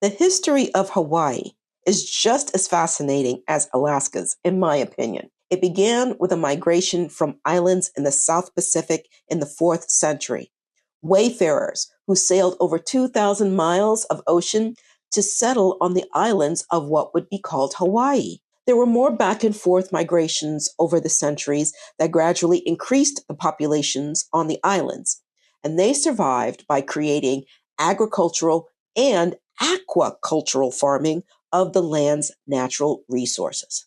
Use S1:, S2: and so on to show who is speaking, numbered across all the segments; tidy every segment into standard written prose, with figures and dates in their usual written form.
S1: The history of Hawaii is just as fascinating as Alaska's, in my opinion. It began with a migration from islands in the South Pacific in the 4th century. Wayfarers who sailed over 2,000 miles of ocean to settle on the islands of what would be called Hawaii. There were more back and forth migrations over the centuries that gradually increased the populations on the islands, and they survived by creating agricultural and aquacultural farming of the land's natural resources.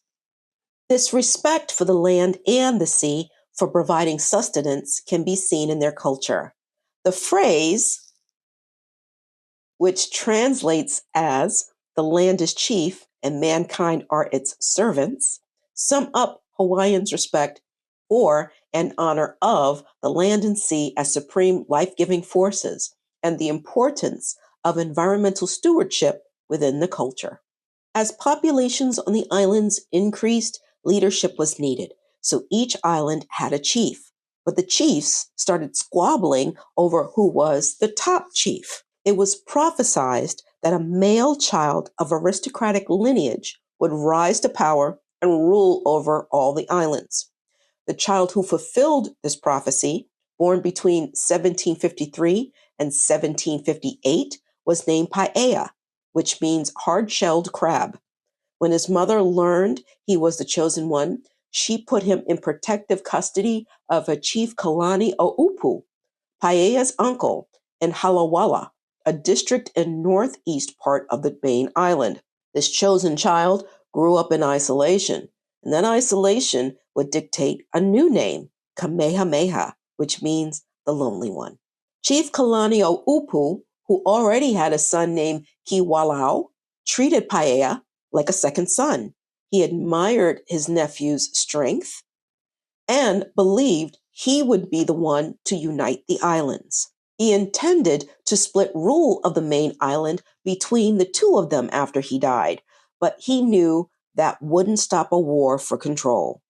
S1: This respect for the land and the sea for providing sustenance can be seen in their culture. The phrase, which translates as "the land is chief and mankind are its servants," sum up Hawaiians' respect for and honor of the land and sea as supreme life-giving forces and the importance of environmental stewardship within the culture. As populations on the islands increased, leadership was needed, so each island had a chief. But the chiefs started squabbling over who was the top chief. It was prophesied that a male child of aristocratic lineage would rise to power and rule over all the islands. The child who fulfilled this prophecy, born between 1753 and 1758, was named Paea, which means hard-shelled crab. When his mother learned he was the chosen one, she put him in protective custody of a Chief Kalani O'upu, Paea's uncle, in Halawala, a district in northeast part of the main island. This chosen child grew up in isolation, and that isolation would dictate a new name, Kamehameha, which means the lonely one. Chief Kalani O'upu, who already had a son named Kiwalau, treated Paea like a second son. He admired his nephew's strength and believed he would be the one to unite the islands. He intended to split rule of the main island between the two of them after he died, but he knew that wouldn't stop a war for control.